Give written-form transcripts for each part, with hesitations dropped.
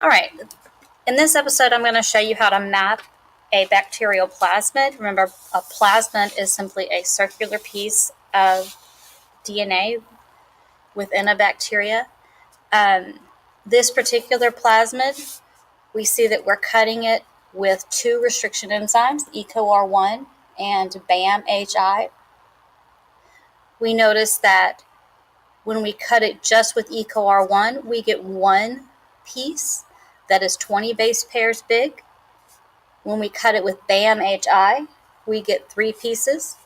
All right, in this episode, I'm going to show you how to map a bacterial plasmid. Remember, a plasmid is simply a circular piece of DNA within a bacteria. This particular plasmid, we see that we're cutting it with two restriction enzymes, EcoR1 and BAM-HI. We notice that when we cut it just with EcoR1, we get one piece that is 20 base pairs big. When we cut it with BAM-HI, we get 3 pieces,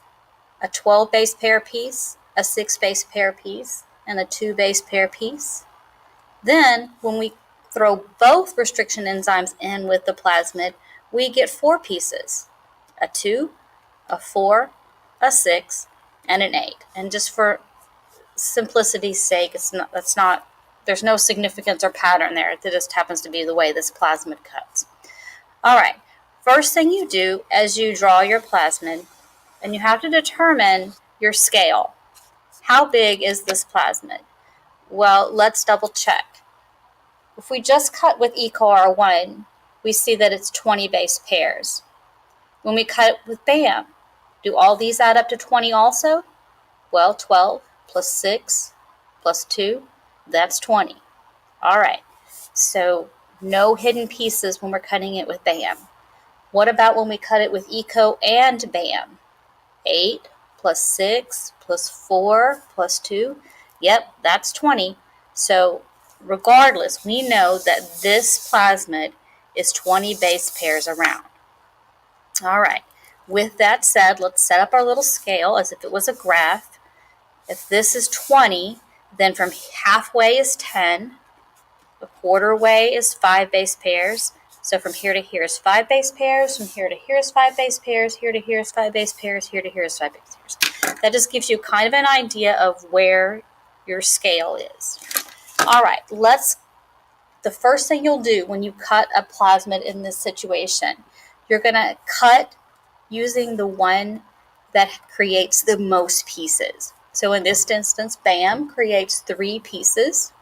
a 12 base pair piece, a 6 base pair piece, and a 2 base pair piece. Then, when we throw both restriction enzymes in with the plasmid, we get 4 pieces, a 2, a 4, a 6, and an 8. And just for simplicity's sake, there's no significance or pattern there. It just happens to be the way this plasmid cuts. All right, first thing you do as you draw your plasmid, and you have to determine your scale. How big is this plasmid? Well, let's double check. If we just cut with EcoR1, we see that it's 20 base pairs. When we cut it with BAM, do all these add up to 20 also? Well, 12 plus 6 plus 2, that's 20. All right, so no hidden pieces when we're cutting it with BAM. What about when we cut it with Eco and BAM? 8 plus 6 plus 4 plus 2, yep, that's 20. So regardless, we know that this plasmid is 20 base pairs around. All right, with that said, let's set up our little scale as if it was a graph. If this is 20, then from halfway is 10, a quarter way is 5 base pairs. So from here to here is 5 base pairs, from here to here is 5 base pairs, here to here is 5 base pairs, here to here is 5 base pairs. That just gives you kind of an idea of where your scale is. All right, the first thing you'll do when you cut a plasmid in this situation, you're going to cut using the one that creates the most pieces. So in this instance, BAM creates 3 pieces.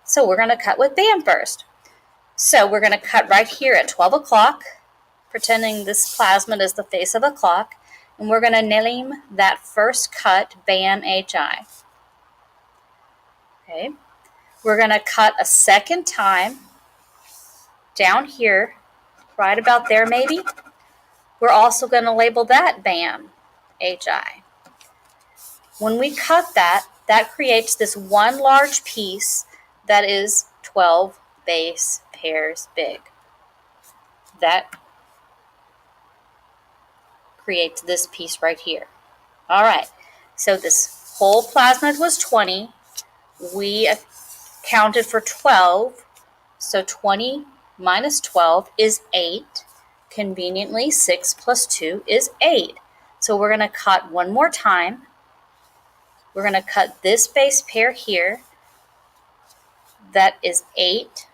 So we're going to cut with BAM first. So we're going to cut right here at 12 o'clock, pretending this plasmid is the face of a clock, and we're going to name that first cut BAM-HI. Okay. We're going to cut a second time down here, right about there maybe. We're also going to label that BAM-HI. When we cut that, that creates this one large piece that is 12 base pairs big. That creates this piece right here. All right, so this whole plasmid was 20. We counted for 12, so 20 minus 12 is 8. Conveniently, 6 plus 2 is 8. So we're going to cut one more time. We're going to cut this base pair here. That is 8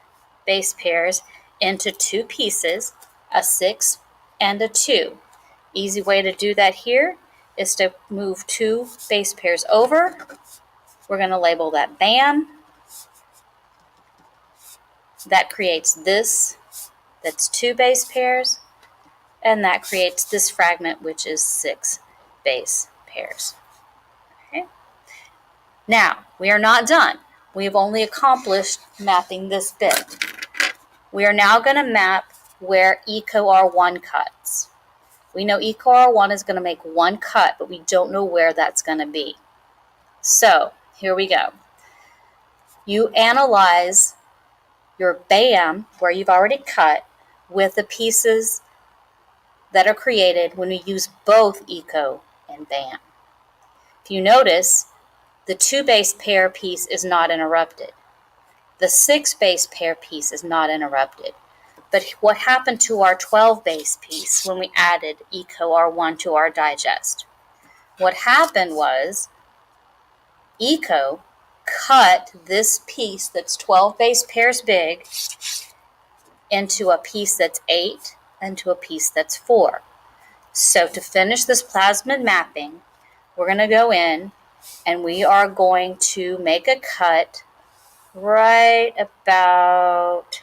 base pairs into 2 pieces, a 6 and a 2. Easy way to do that here is to move 2 base pairs over. We're going to label that BAM. That creates this, that's 2 base pairs, and that creates this fragment, which is 6 base pairs. Okay. Now, we are not done. We have only accomplished mapping this bit. We are now going to map where EcoR1 cuts. We know EcoR1 is going to make one cut, but we don't know where that's going to be. So, here we go. You analyze your BAM, where you've already cut, with the pieces that are created when we use both Eco and BAM. If you notice, the 2 base pair piece is not interrupted. The 6 base pair piece is not interrupted. But what happened to our 12 base piece when we added EcoR1 to our digest? What happened was Eco cut this piece that's 12 base pairs big into a piece that's 8 and to a piece that's 4. So to finish this plasmid mapping, we're going to go in and we are going to make a cut right about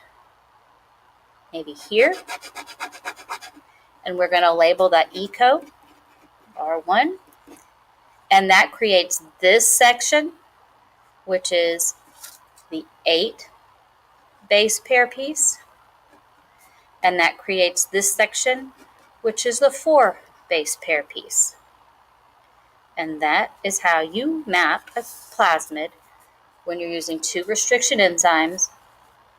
maybe here. And we're going to label that eco, R1. And that creates this section, which is the 8 base pair piece. And that creates this section, which is the 4 base pair piece. And that is how you map a plasmid when you're using 2 restriction enzymes,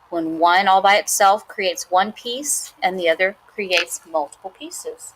when one all by itself creates one piece and the other creates multiple pieces.